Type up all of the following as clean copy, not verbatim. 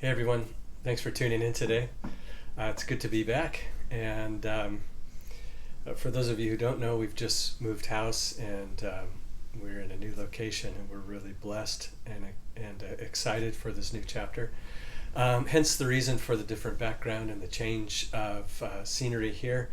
Hey everyone, thanks for tuning in today. It's good to be back. And for those of you who don't know, we've just moved house and we're in a new location, and we're really blessed and excited for this new chapter. Hence the reason for the different background and the change of scenery here.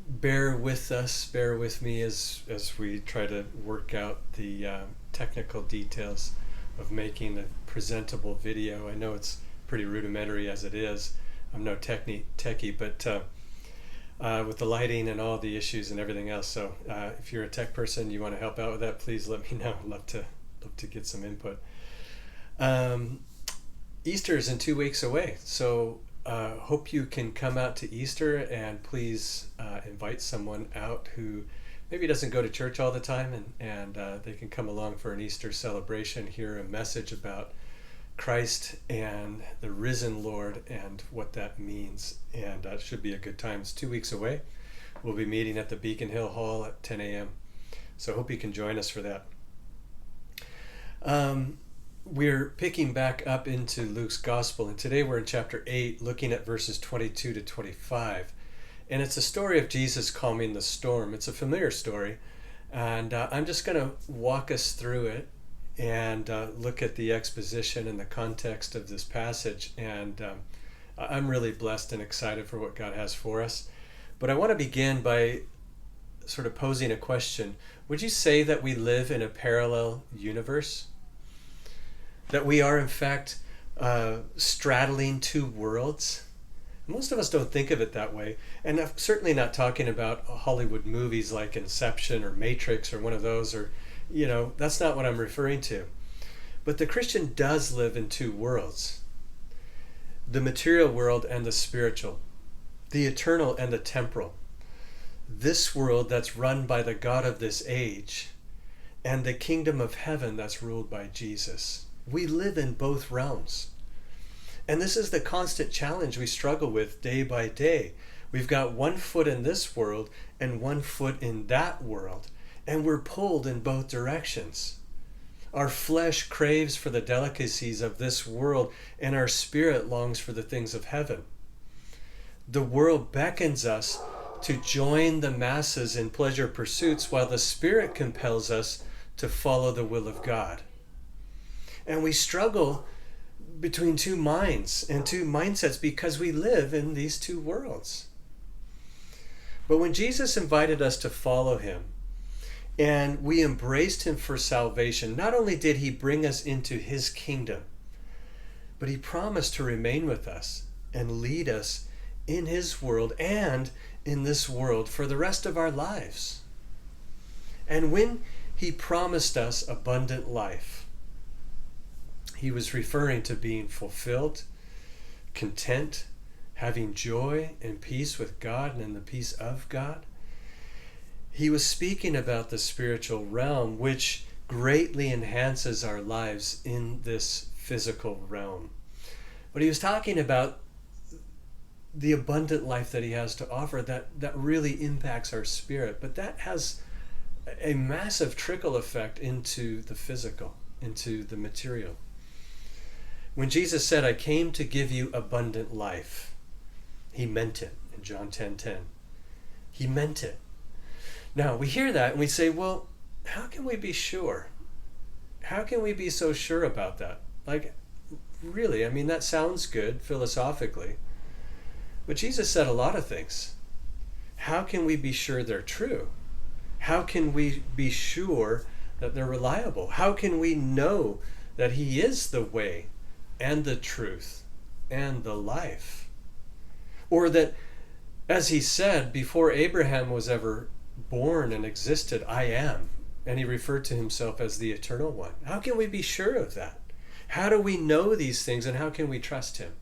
Bear with us, bear with me as we try to work out the technical details of making a presentable video. I know it's pretty rudimentary as it is. I'm no techie, but with the lighting and all the issues and everything else. So if you're a tech person, you want to help out with that, please let me know. I'd love to get some input. Easter is in 2 weeks away, so hope you can come out to Easter, and please invite someone out who maybe doesn't go to church all the time, and they can come along for an Easter celebration, hear a message about Christ and the risen Lord and what that means. And it should be a good time. It's 2 weeks away. We'll be meeting at the Beacon Hill Hall at 10 a.m. So hope you can join us for that. We're picking back up into Luke's Gospel, and today we're in chapter 8, looking at verses 22 to 25. And it's a story of Jesus calming the storm. It's a familiar story, and I'm just going to walk us through it and look at the exposition and the context of this passage. And I'm really blessed and excited for what God has for us. But I want to begin by sort of posing a question. Would you say that we live in a parallel universe? That we are, in fact, straddling two worlds? Most of us don't think of it that way. And I'm certainly not talking about Hollywood movies like Inception or Matrix or one of those, or, that's not what I'm referring to. But the Christian does live in two worlds: the material world and the spiritual, the eternal and the temporal. This world that's run by the God of this age, and the kingdom of heaven that's ruled by Jesus. We live in both realms. And this is the constant challenge we struggle with day by day. We've got 1 foot in this world and 1 foot in that world, and we're pulled in both directions. Our flesh craves for the delicacies of this world, and our spirit longs for the things of heaven. The world beckons us to join the masses in pleasure pursuits, while the Spirit compels us to follow the will of God. And we struggle between two minds and two mindsets because we live in these two worlds. But when Jesus invited us to follow him and we embraced him for salvation, not only did he bring us into his kingdom, but he promised to remain with us and lead us in his world and in this world for the rest of our lives. And when he promised us abundant life, he was referring to being fulfilled, content, having joy and peace with God and in the peace of God. He was speaking about the spiritual realm, which greatly enhances our lives in this physical realm. But he was talking about the abundant life that he has to offer that really impacts our spirit. But that has a massive trickle effect into the physical, into the material. When Jesus said, "I came to give you abundant life," he meant it in John 10:10. He meant it. Now, we hear that and we say, well, how can we be sure? How can we be so sure about that? Like, really, that sounds good philosophically. But Jesus said a lot of things. How can we be sure they're true? How can we be sure that they're reliable? How can we know that he is the way and the truth and the life? Or that, as he said, before Abraham was ever born and existed, I am. And he referred to himself as the Eternal One. How can we be sure of that? How do we know these things, and how can we trust him?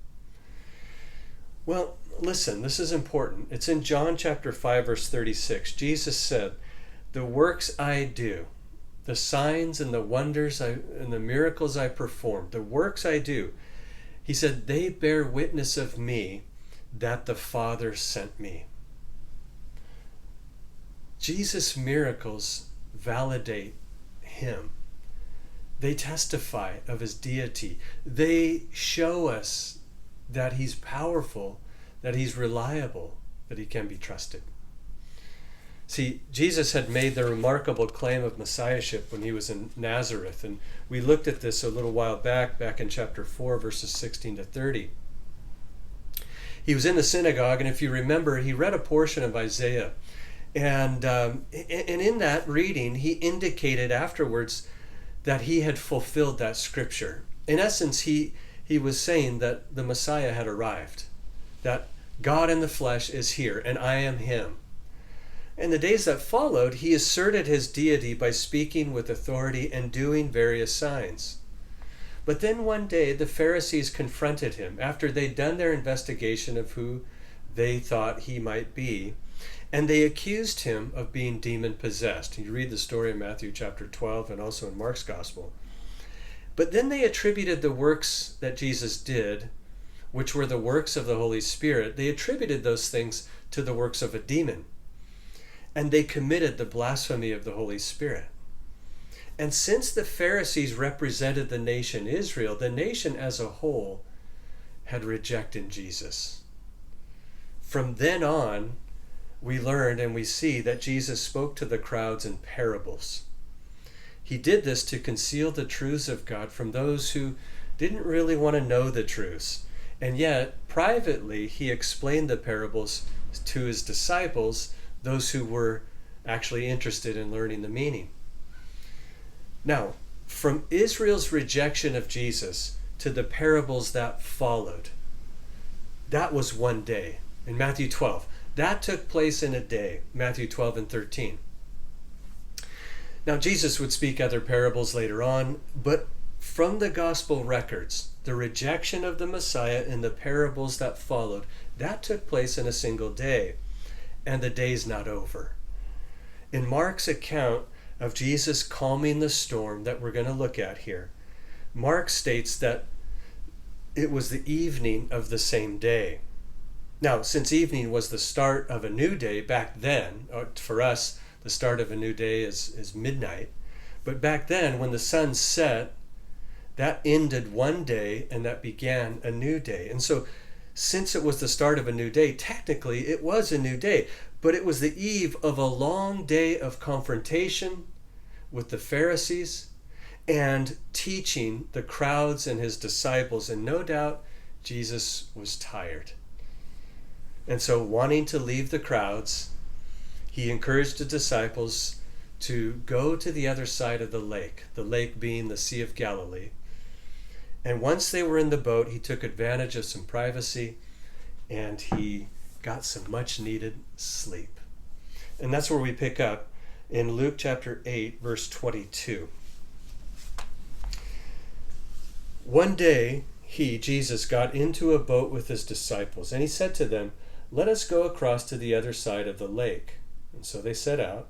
Well, listen, this is important. It's in John chapter 5, verse 36. Jesus said, "The works I do, the signs and the wonders and the miracles I perform, the works I do," he said, "they bear witness of me that the Father sent me." Jesus' miracles validate him. They testify of his deity. They show us that he's powerful, that he's reliable, that he can be trusted. See, Jesus had made the remarkable claim of messiahship when he was in Nazareth, and we looked at this a little while back in chapter 4, verses 16 to 30. He was in the synagogue, and if you remember, he read a portion of Isaiah. And in that reading, he indicated afterwards that he had fulfilled that scripture. In essence, he was saying that the Messiah had arrived, that God in the flesh is here, and I am him. In the days that followed, he asserted his deity by speaking with authority and doing various signs. But then one day, the Pharisees confronted him after they'd done their investigation of who they thought he might be, and they accused him of being demon-possessed. You read the story in Matthew chapter 12 and also in Mark's Gospel. But then they attributed the works that Jesus did, which were the works of the Holy Spirit, they attributed those things to the works of a demon. And they committed the blasphemy of the Holy Spirit. And since the Pharisees represented the nation Israel, the nation as a whole had rejected Jesus. From then on, we learned and we see that Jesus spoke to the crowds in parables. He did this to conceal the truths of God from those who didn't really want to know the truths. And yet, privately, he explained the parables to his disciples, those who were actually interested in learning the meaning. Now, from Israel's rejection of Jesus to the parables that followed, that was one day in Matthew 12. That took place in a day, Matthew 12 and 13. Now, Jesus would speak other parables later on, but from the gospel records, the rejection of the Messiah and the parables that followed, that took place in a single day, and the day's not over. In Mark's account of Jesus calming the storm that we're going to look at here, Mark states that it was the evening of the same day. Now, since evening was the start of a new day back then, or for us, the start of a new day is midnight. But back then, when the sun set, that ended one day and that began a new day. And so, since it was the start of a new day, technically it was a new day. But it was the eve of a long day of confrontation with the Pharisees and teaching the crowds and his disciples. And no doubt, Jesus was tired. And so, wanting to leave the crowds, he encouraged the disciples to go to the other side of the lake being the Sea of Galilee. And once they were in the boat, he took advantage of some privacy and he got some much needed sleep. And that's where we pick up in Luke chapter 8, verse 22. One day, Jesus, got into a boat with his disciples, and he said to them, "Let us go across to the other side of the lake." And so they set out,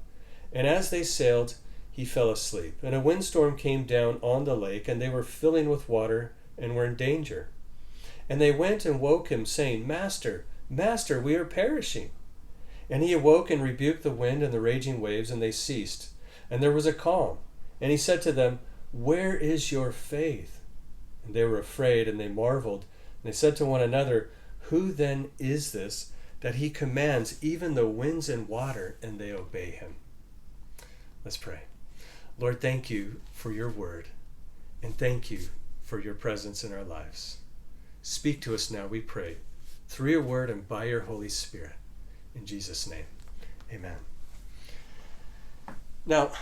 and as they sailed, he fell asleep. And a windstorm came down on the lake, and they were filling with water and were in danger. And they went and woke him, saying, "Master, Master, we are perishing." And he awoke and rebuked the wind and the raging waves, and they ceased. And there was a calm. And he said to them, "Where is your faith?" And they were afraid, and they marveled. And they said to one another, "Who then is this, that he commands even the winds and water, and they obey him?" Let's pray. Lord, thank you for your word, and thank you for your presence in our lives. Speak to us now, we pray, through your word and by your Holy Spirit. In Jesus' name, amen. Now,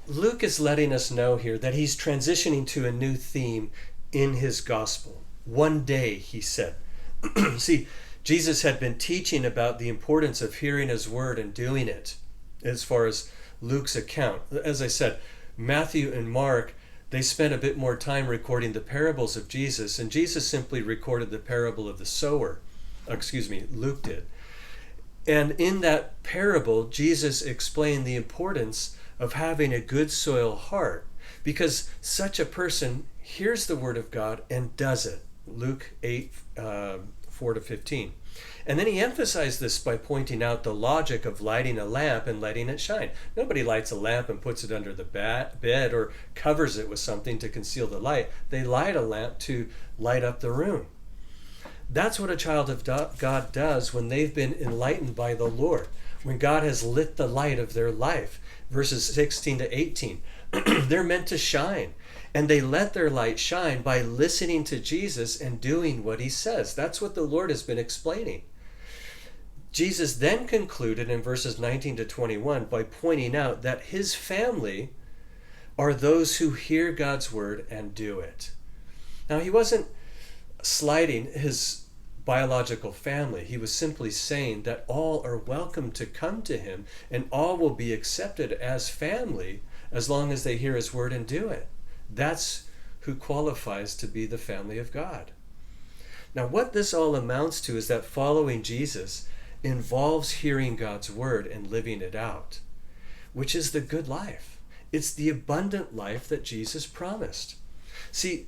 Luke is letting us know here that he's transitioning to a new theme in his gospel. One day, he said. See, Jesus had been teaching about the importance of hearing his word and doing it, as far as Luke's account. As I said, Matthew and Mark, they spent a bit more time recording the parables of Jesus, and Jesus simply recorded the parable of the sower. Luke did. And in that parable, Jesus explained the importance of having a good soil heart, because such a person hears the word of God and does it. Luke 8, 4 to 15. And then he emphasized this by pointing out the logic of lighting a lamp and letting it shine. Nobody lights a lamp and puts it under the bed or covers it with something to conceal the light. They light a lamp to light up the room. That's what a child of God does when they've been enlightened by the Lord, when God has lit the light of their life. Verses 16 to 18. They're meant to shine, and they let their light shine by listening to Jesus and doing what he says. That's what the Lord has been explaining. Jesus then concluded in verses 19 to 21 by pointing out that his family are those who hear God's word and do it. Now, he wasn't slighting his biological family. He was simply saying that all are welcome to come to him, and all will be accepted as family as long as they hear his word and do it. That's who qualifies to be the family of God. Now, what this all amounts to is that following Jesus involves hearing God's word and living it out, which is the good life. It's the abundant life that Jesus promised. See,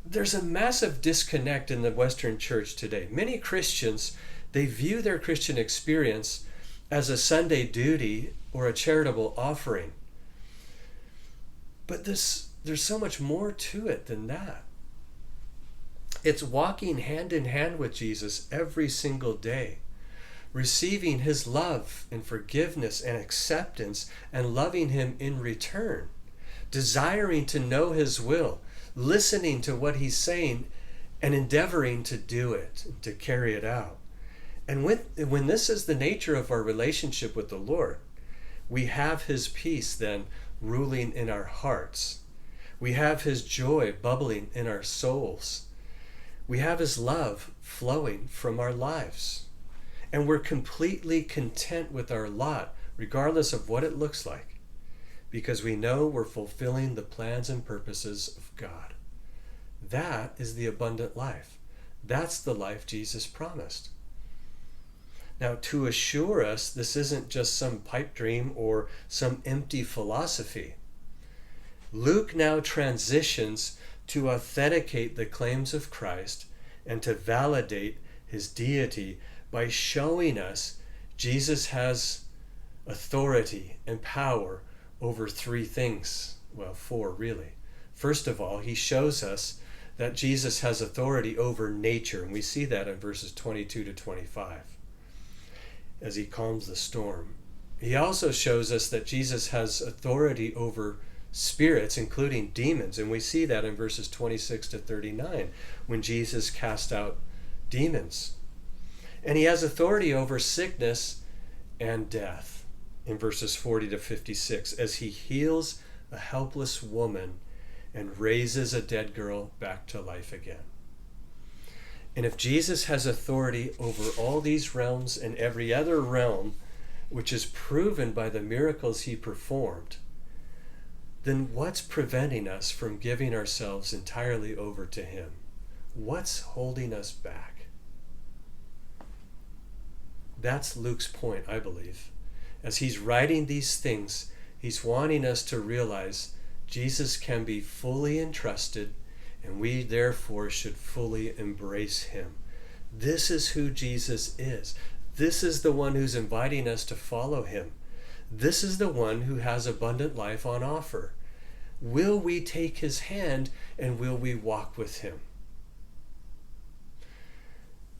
there's a massive disconnect in the Western church today. Many Christians, they view their Christian experience as a Sunday duty or a charitable offering. But there's so much more to it than that. It's walking hand in hand with Jesus every single day, receiving his love and forgiveness and acceptance and loving him in return, desiring to know his will, listening to what he's saying and endeavoring to do it, to carry it out. And when this is the nature of our relationship with the Lord, we have his peace then ruling in our hearts. We have his joy bubbling in our souls. We have his love flowing from our lives. And we're completely content with our lot, regardless of what it looks like, because we know we're fulfilling the plans and purposes of God. That is the abundant life. That's the life Jesus promised. Now, to assure us this isn't just some pipe dream or some empty philosophy, Luke now transitions to authenticate the claims of Christ and to validate his deity by showing us Jesus has authority and power over three things. Well, four really. First of all, he shows us that Jesus has authority over nature, and we see that in verses 22 to 25 as he calms the storm. He also shows us that Jesus has authority over spirits, including demons, and we see that in verses 26 to 39 when Jesus cast out demons. And he has authority over sickness and death in verses 40 to 56 as he heals a helpless woman and raises a dead girl back to life again. And if Jesus has authority over all these realms and every other realm, which is proven by the miracles he performed, then what's preventing us from giving ourselves entirely over to him? What's holding us back? That's Luke's point, I believe. As he's writing these things, he's wanting us to realize Jesus can be fully entrusted, and we therefore should fully embrace him. This is who Jesus is. This is the one who's inviting us to follow him. This is the one who has abundant life on offer. Will we take his hand and will we walk with him?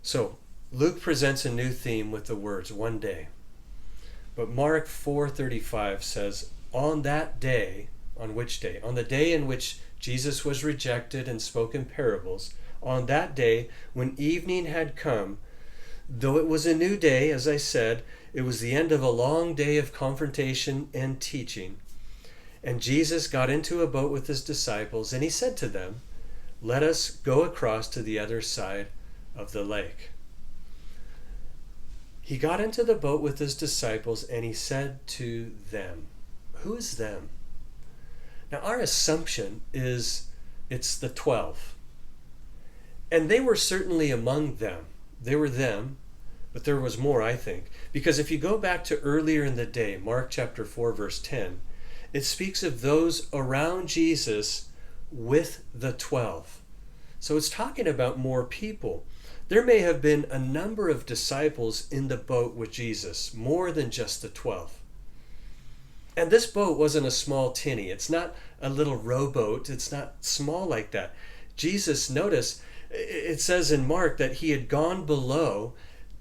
So, Luke presents a new theme with the words, one day. But Mark 4:35 says, on that day, on which day? On the day in which Jesus was rejected and spoke in parables, on that day when evening had come, though it was a new day, as I said, it was the end of a long day of confrontation and teaching. And Jesus got into a boat with his disciples, and he said to them, let us go across to the other side of the lake. He got into the boat with his disciples, and he said to them, who is them? Now, our assumption is it's the 12. And they were certainly among them. They were them, but there was more, I think. Because if you go back to earlier in the day, Mark chapter 4, verse 10, it speaks of those around Jesus with the 12. So it's talking about more people. There may have been a number of disciples in the boat with Jesus, more than just the 12. And this boat wasn't a small tinny. It's not a little rowboat. It's not small like that. Jesus, notice, it says in Mark that he had gone below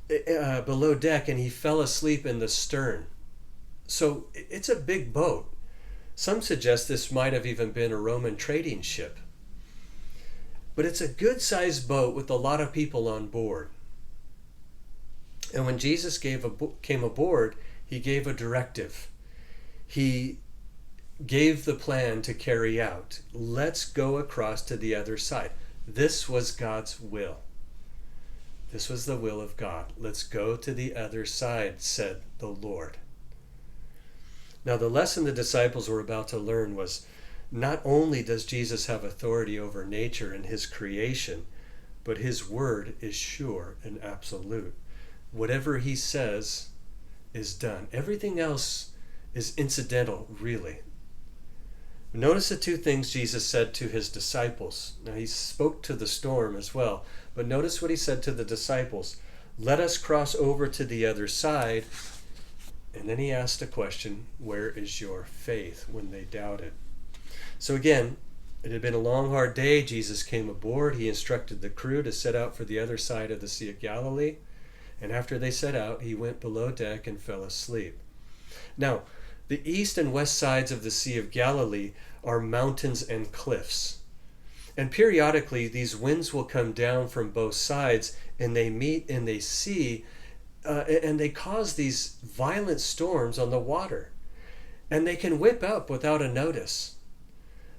deck and he fell asleep in the stern. So it's a big boat. Some suggest this might have even been a Roman trading ship. But it's a good-sized boat with a lot of people on board. And when Jesus came aboard, he gave a directive. He gave the plan to carry out. Let's go across to the other side. This was God's will. This was the will of God. Let's go to the other side, said the Lord. Now, the lesson the disciples were about to learn was, not only does Jesus have authority over nature and his creation, but his word is sure and absolute. Whatever he says is done. Everything else is incidental, really. Notice the two things Jesus said to his disciples. Now, he spoke to the storm as well, but notice what he said to the disciples. Let us cross over to the other side. And then he asked the question, where is your faith, when they doubted? So again, it had been a long, hard day. Jesus came aboard. He instructed the crew to set out for the other side of the Sea of Galilee. And after they set out, he went below deck and fell asleep. Now, the east and west sides of the Sea of Galilee are mountains and cliffs. And periodically, these winds will come down from both sides, and they meet and they see, and they cause these violent storms on the water. And they can whip up without a notice.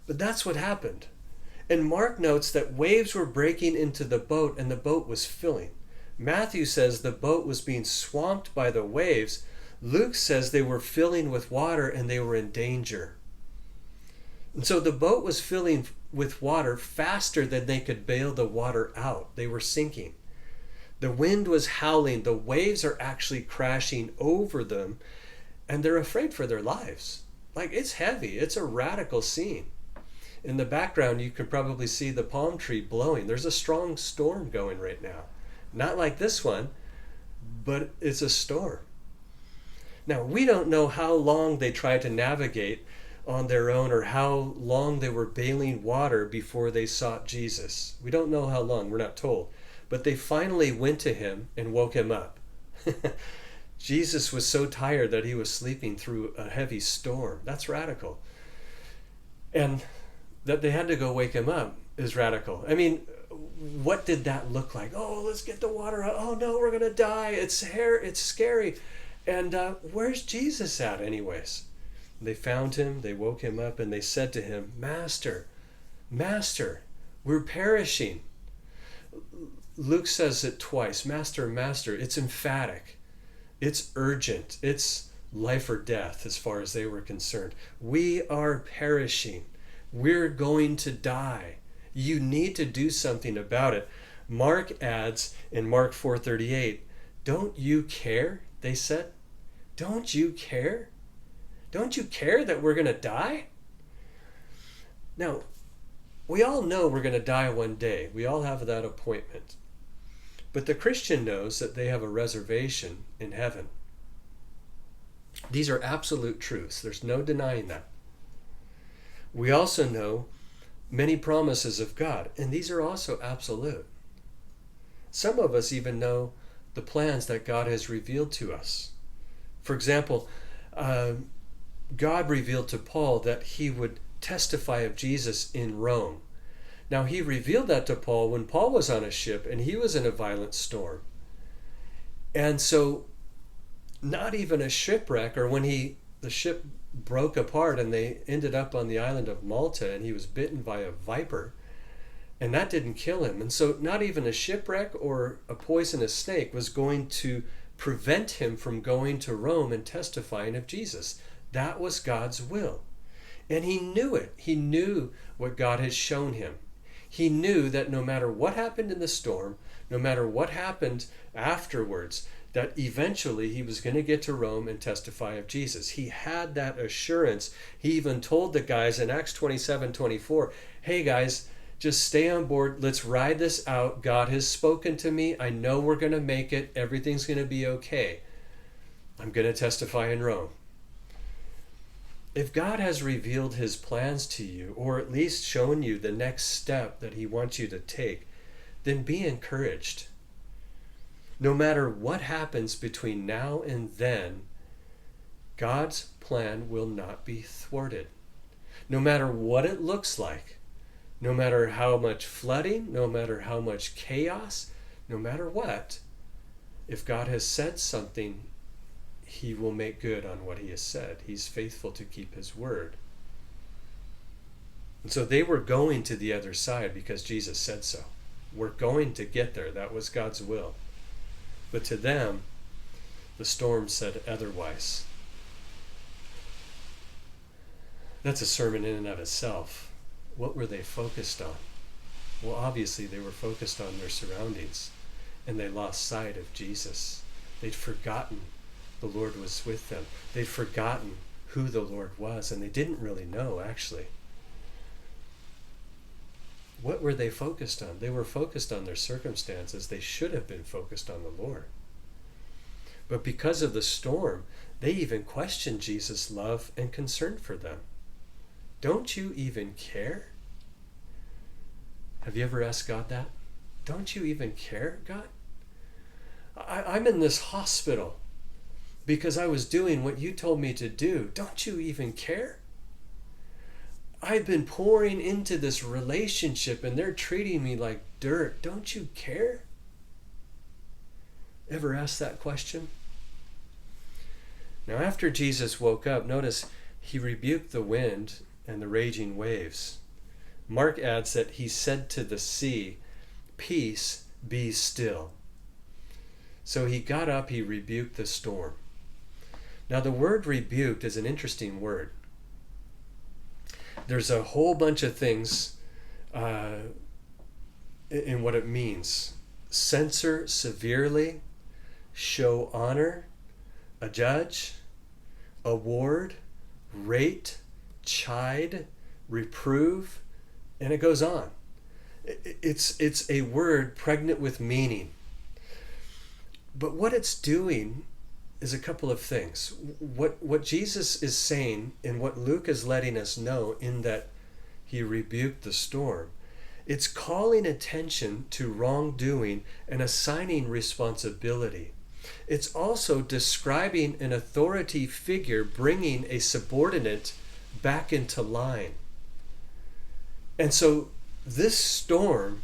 But that's what happened. And Mark notes that waves were breaking into the boat, and the boat was filling. Matthew says the boat was being swamped by the waves. Luke says they were filling with water and they were in danger. And so the boat was filling with water faster than they could bail the water out. They were sinking. The wind was howling. The waves are actually crashing over them, and they're afraid for their lives. Like, it's heavy. It's a radical scene. In the background, you can probably see the palm tree blowing. There's a strong storm going right now. Not like this one, but it's a storm. Now, we don't know how long they tried to navigate on their own or how long they were bailing water before they sought Jesus. We don't know how long, we're not told. But they finally went to him and woke him up. Jesus was so tired that he was sleeping through a heavy storm. That's radical. And that they had to go wake him up is radical. I mean, what did that look like? Oh, let's get the water out. Oh no, we're going to die. It's scary. And where's Jesus at anyways? They found him, they woke him up, and they said to him, Master, Master, we're perishing. Luke says it twice, Master, Master. It's emphatic. It's urgent. It's life or death as far as they were concerned. We are perishing. We're going to die. You need to do something about it. Mark adds in Mark 4:38, don't you care? They said. Don't you care? Don't you care that we're going to die? Now, we all know we're going to die one day. We all have that appointment. But the Christian knows that they have a reservation in heaven. These are absolute truths. There's no denying that. We also know many promises of God, and these are also absolute. Some of us even know the plans that God has revealed to us. For example, God revealed to Paul that he would testify of Jesus in Rome. Now, he revealed that to Paul when Paul was on a ship and he was in a violent storm. And so, not even a shipwreck, or when the ship broke apart and they ended up on the island of Malta and he was bitten by a viper, and that didn't kill him. And so not even a shipwreck or a poisonous snake was going to prevent him from going to Rome and testifying of Jesus. That was God's will. And he knew it. He knew what God had shown him. He knew that no matter what happened in the storm, no matter what happened afterwards, that eventually he was going to get to Rome and testify of Jesus. He had that assurance. He even told the guys in Acts 27:24, hey guys, Just stay on board. Let's ride this out. God has spoken to me. I know we're going to make it. Everything's going to be okay. I'm going to testify in Rome. If God has revealed his plans to you, or at least shown you the next step that he wants you to take, then be encouraged. No matter what happens between now and then, God's plan will not be thwarted. No matter what it looks like, no matter how much flooding, no matter how much chaos, no matter what, if God has said something, he will make good on what he has said. He's faithful to keep his word. And so they were going to the other side because Jesus said so. We're going to get there. That was God's will. But to them, the storm said otherwise. That's a sermon in and of itself. What were they focused on? Well, obviously they were focused on their surroundings, and they lost sight of Jesus. They'd forgotten the Lord was with them. They'd forgotten who the Lord was, and they didn't really know, actually. What were they focused on? They were focused on their circumstances. They should have been focused on the Lord. But because of the storm, they even questioned Jesus' love and concern for them. Don't you even care? Have you ever asked God that? Don't you even care, God? I'm in this hospital because I was doing what you told me to do. Don't you even care? I've been pouring into this relationship and they're treating me like dirt. Don't you care? Ever asked that question? Now, after Jesus woke up, notice he rebuked the wind and the raging waves. Mark adds that he said to the sea, "Peace, be still." So he got up, he rebuked the storm. Now, the word rebuked is an interesting word. There's a whole bunch of things in what it means. Censor severely, show honor, adjudge, award, rate, chide, reprove, and it goes on. It's a word pregnant with meaning. But what it's doing is a couple of things. What Jesus is saying and what Luke is letting us know in that he rebuked the storm, it's calling attention to wrongdoing and assigning responsibility. It's also describing an authority figure bringing a subordinate back into line. And so this storm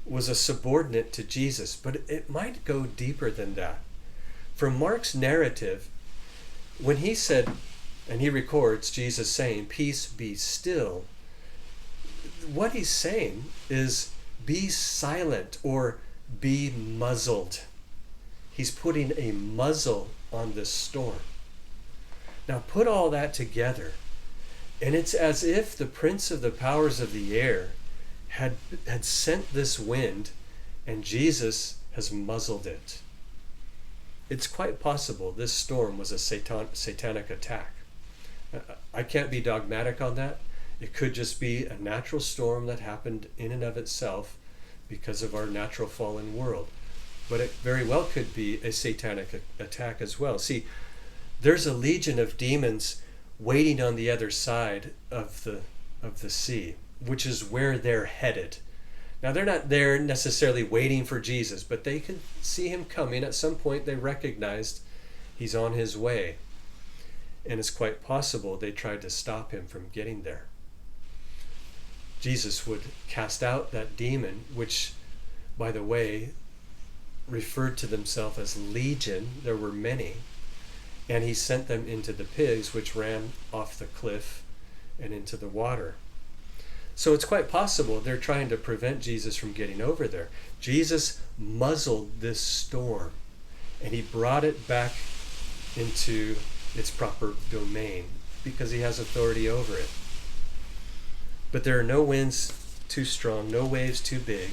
was a subordinate to Jesus, but it might go deeper than that. From Mark's narrative, when he said, and he records Jesus saying, "Peace, be still," what he's saying is be silent or be muzzled. He's putting a muzzle on this storm. Now put all that together, and it's as if the prince of the powers of the air had sent this wind, and Jesus has muzzled it. It's quite possible this storm was a satanic attack. I can't be dogmatic on that. It could just be a natural storm that happened in and of itself because of our natural fallen world. But it very well could be a satanic attack as well. See, there's a legion of demons waiting on the other side of the sea, which is where they're headed. Now, they're not there necessarily waiting for Jesus, but they could see him coming. At some point, they recognized he's on his way. And it's quite possible they tried to stop him from getting there. Jesus would cast out that demon, which, by the way, referred to themselves as legion. There were many. And he sent them into the pigs, which ran off the cliff and into the water. So it's quite possible they're trying to prevent Jesus from getting over there. Jesus muzzled this storm, and he brought it back into its proper domain because he has authority over it. But there are no winds too strong, no waves too big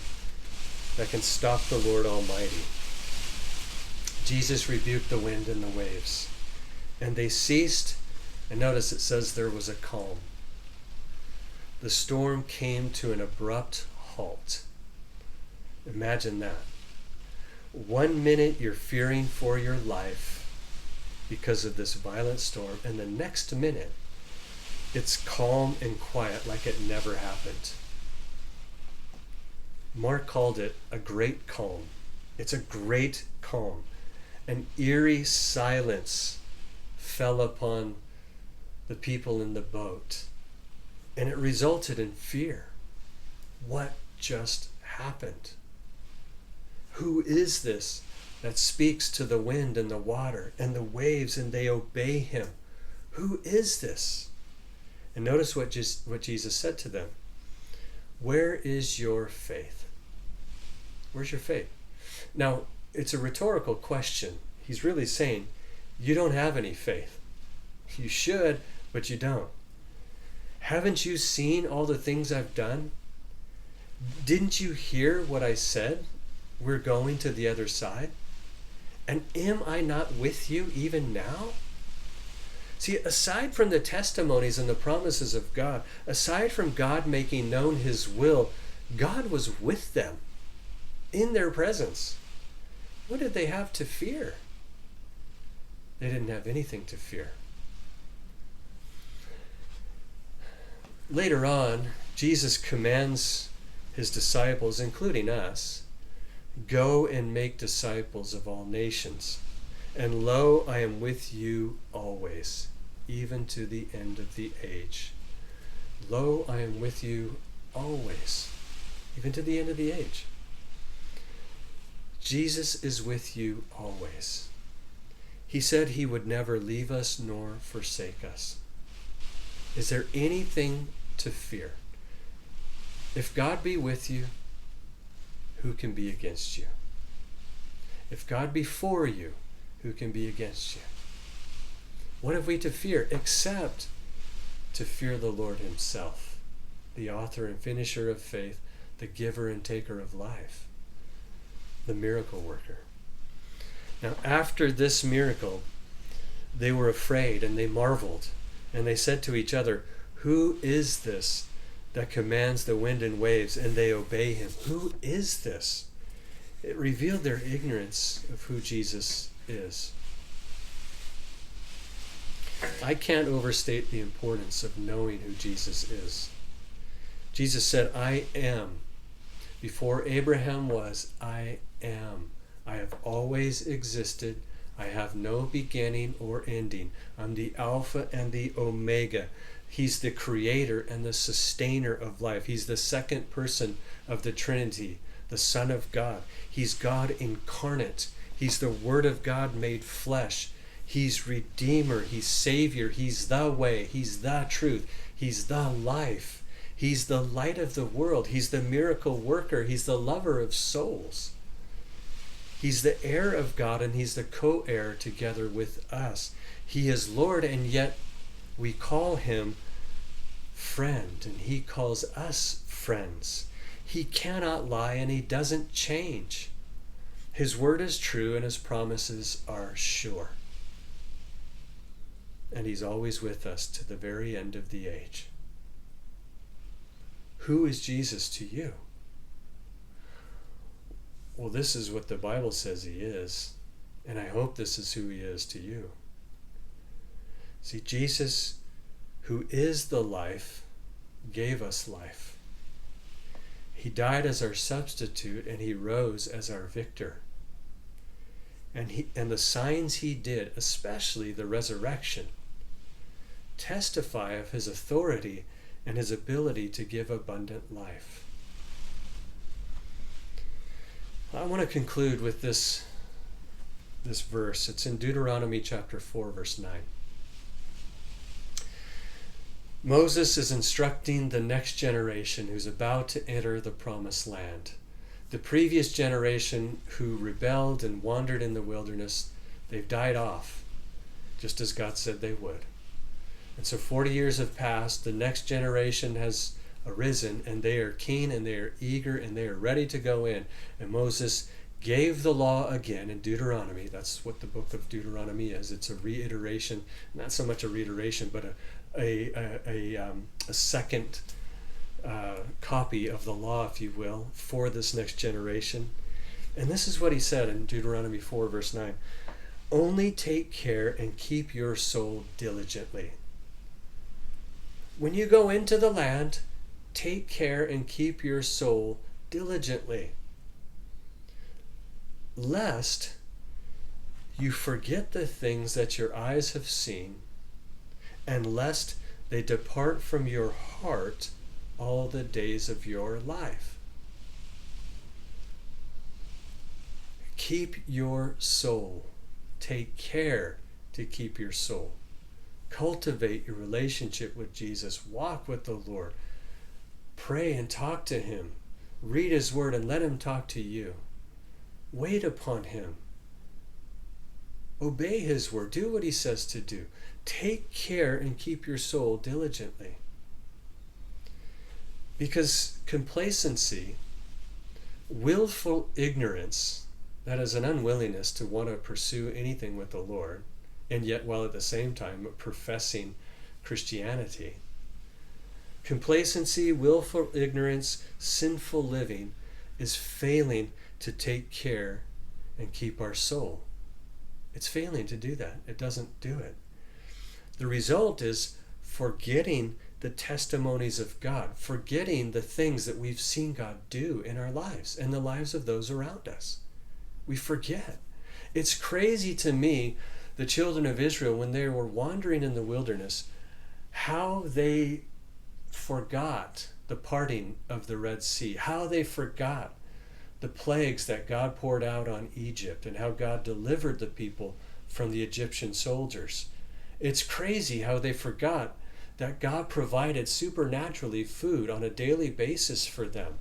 that can stop the Lord Almighty. Jesus rebuked the wind and the waves, and they ceased, and notice it says there was a calm. The storm came to an abrupt halt. Imagine that. 1 minute you're fearing for your life because of this violent storm, and the next minute it's calm and quiet like it never happened. Mark called it a great calm. It's a great calm. An eerie silence fell upon the people in the boat, and it resulted in fear. What just happened? Who is this that speaks to the wind and the water and the waves, and they obey him? Who is this? And notice what Jesus said to them. Where is your faith? Where's your faith? Now, it's a rhetorical question. He's really saying, you don't have any faith. You should, but you don't. Haven't you seen all the things I've done? Didn't you hear what I said? We're going to the other side. And am I not with you even now? See, aside from the testimonies and the promises of God, aside from God making known his will, God was with them in their presence. What did they have to fear? They didn't have anything to fear. Later on, Jesus commands his disciples, including us, go and make disciples of all nations. And lo, I am with you always, even to the end of the age. Lo, I am with you always, even to the end of the age. Jesus is with you always. He said he would never leave us nor forsake us. Is there anything to fear? If God be with you, who can be against you? If God be for you, who can be against you? What have we to fear except to fear the Lord himself, the author and finisher of faith, the giver and taker of life, the miracle worker? Now, after this miracle, they were afraid and they marveled, and they said to each other, who is this that commands the wind and waves, and they obey him? Who is this? It revealed their ignorance of who Jesus is. I can't overstate the importance of knowing who Jesus is. Jesus said, I am. Before Abraham was, I am. I have always existed. I have no beginning or ending. I'm the Alpha and the Omega. He's the creator and the sustainer of life. He's the second person of the Trinity, the Son of God. He's God incarnate. He's the Word of God made flesh. He's Redeemer. He's Savior. He's the way. He's the truth. He's the life. He's the light of the world. He's the miracle worker. He's the lover of souls. He's the heir of God, and he's the co-heir together with us. He is Lord, and yet we call him friend, and he calls us friends. He cannot lie, and he doesn't change. His word is true, and his promises are sure. And he's always with us to the very end of the age. Who is Jesus to you? Well, this is what the Bible says he is, and I hope this is who he is to you. See, Jesus, who is the life, gave us life. He died as our substitute, and he rose as our victor. And the signs he did, especially the resurrection, testify of his authority and his ability to give abundant life. I want to conclude with this verse. It's in Deuteronomy chapter 4, verse 9. Moses is instructing the next generation who's about to enter the promised land. The previous generation who rebelled and wandered in the wilderness, they've died off, just as God said they would. And so 40 years have passed. The next generation has arisen, and they are keen and they are eager and they are ready to go in. And Moses gave the law again in Deuteronomy. That's what the book of Deuteronomy is. It's a reiteration, not so much a reiteration, but a second copy of the law, if you will, for this next generation. And this is what he said in Deuteronomy 4, verse 9. Only take care and keep your soul diligently. When you go into the land, take care and keep your soul diligently, lest you forget the things that your eyes have seen, and lest they depart from your heart all the days of your life. Keep your soul. Take care to keep your soul. Cultivate your relationship with Jesus. Walk with the Lord. Pray and talk to him. Read his word and let him talk to you. Wait upon him. Obey his word. Do what he says to do. Take care and keep your soul diligently. Because complacency, willful ignorance, that is an unwillingness to want to pursue anything with the Lord, and yet while at the same time professing Christianity. Complacency, willful ignorance, sinful living is failing to take care and keep our soul. It's failing to do that. It doesn't do it. The result is forgetting the testimonies of God, forgetting the things that we've seen God do in our lives and the lives of those around us. We forget. It's crazy to me, the children of Israel, when they were wandering in the wilderness, how they forgot the parting of the Red Sea, how they forgot the plagues that God poured out on Egypt and how God delivered the people from the Egyptian soldiers. It's crazy how they forgot that God provided supernaturally food on a daily basis for them.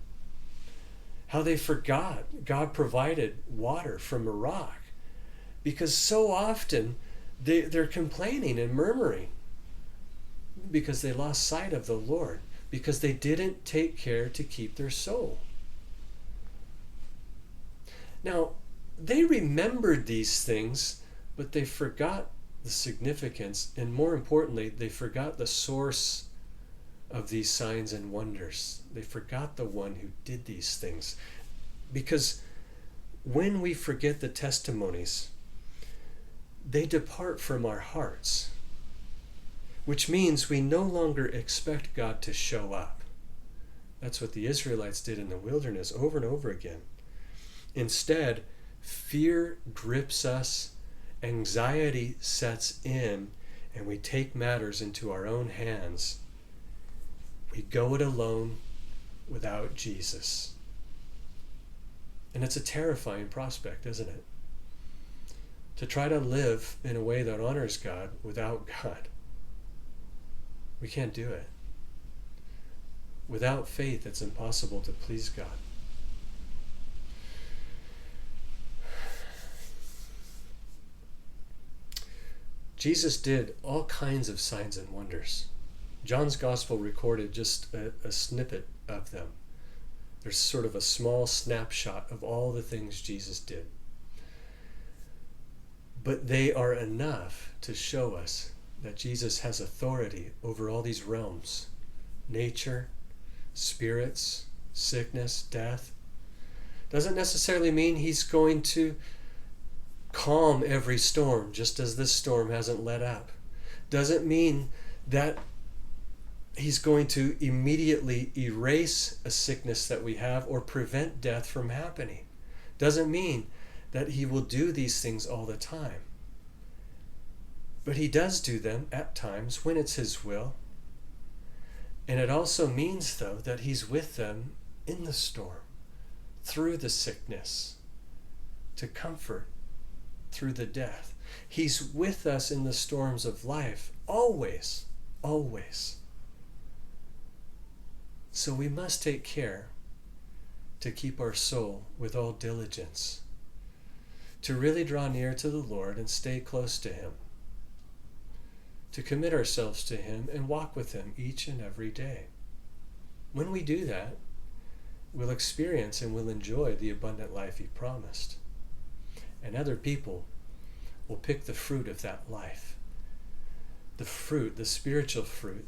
How they forgot God provided water from a rock. Because so often they're complaining and murmuring because they lost sight of the Lord, because they didn't take care to keep their soul. Now, they remembered these things, but they forgot the significance, and more importantly, they forgot the source of these signs and wonders. They forgot the one who did these things. Because when we forget the testimonies, they depart from our hearts, which means we no longer expect God to show up. That's what the Israelites did in the wilderness over and over again. Instead, fear grips us, anxiety sets in, and we take matters into our own hands. We go it alone without Jesus. And it's a terrifying prospect, isn't it? To try to live in a way that honors God without God. We can't do it. Without faith, it's impossible to please God. Jesus did all kinds of signs and wonders. John's gospel recorded just a snippet of them. There's sort of a small snapshot of all the things Jesus did. But they are enough to show us that Jesus has authority over all these realms: nature, spirits, sickness, death. Doesn't necessarily mean he's going to calm every storm, just as this storm hasn't let up. Doesn't mean that he's going to immediately erase a sickness that we have or prevent death from happening. Doesn't mean that he will do these things all the time. But he does do them at times when it's his will. And it also means, though, that he's with them in the storm, through the sickness, to comfort through the death. He's with us in the storms of life, always, always. So we must take care to keep our soul with all diligence, to really draw near to the Lord and stay close to him, to commit ourselves to him and walk with him each and every day. When we do that, we'll experience and we'll enjoy the abundant life he promised. And other people will pick the fruit of that life. The fruit, the spiritual fruit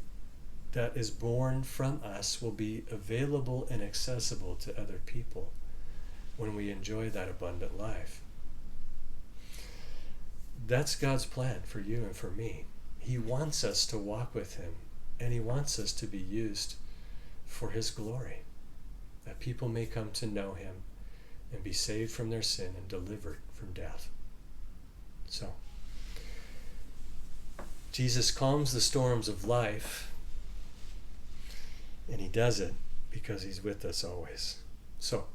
that is born from us will be available and accessible to other people when we enjoy that abundant life. That's God's plan for you and for me. He wants us to walk with him, and he wants us to be used for his glory, that people may come to know him and be saved from their sin and delivered from death. So, Jesus calms the storms of life, and he does it because he's with us always. So,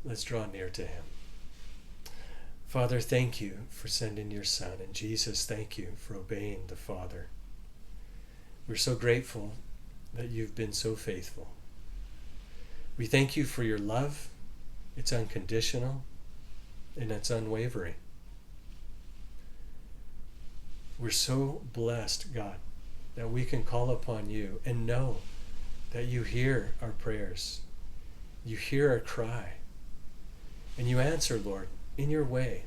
let's draw near to him. Father, thank you for sending your Son, and Jesus, thank you for obeying the Father. We're so grateful that you've been so faithful. We thank you for your love. It's unconditional and it's unwavering. We're so blessed, God, that we can call upon you and know that you hear our prayers. You hear our cry. And you answer, Lord, in your way,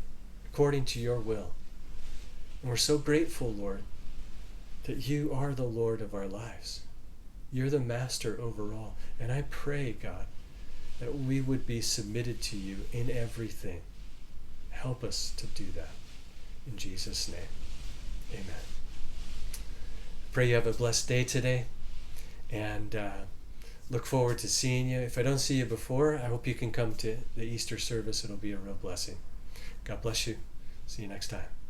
according to your will. And we're so grateful, Lord, that you are the Lord of our lives. You're the master over all. And I pray, God, that we would be submitted to you in everything. Help us to do that. In Jesus' name, amen. Pray you have a blessed day today, and look forward to seeing you. If I don't see you before, I hope you can come to the Easter service. It'll be a real blessing. God bless you. See you next time.